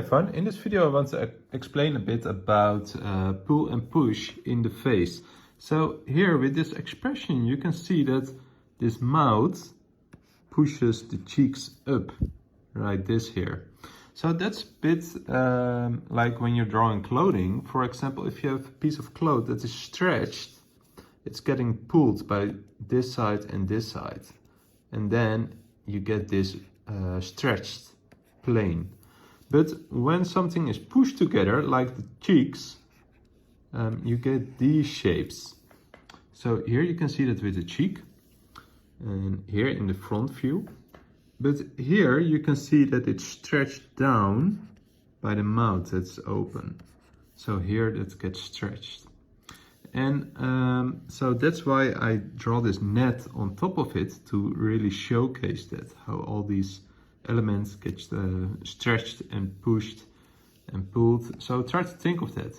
everyone, in this video I want to explain a bit about pull and push in the face. So here with this expression you can see that this mouth pushes the cheeks up, right, this here. So that's a bit like when you're drawing clothing. For example, if you have a piece of cloth that is stretched, it's getting pulled by this side and this side. And then you get this stretched plane. But when something is pushed together, like the cheeks, you get these shapes. So here you can see that with the cheek, and here in the front view. But here you can see that it's stretched down by the mouth that's open. So here that gets stretched. And so that's why I draw this net on top of it to really showcase that, how all these elements get stretched and pushed and pulled. So try to think of that.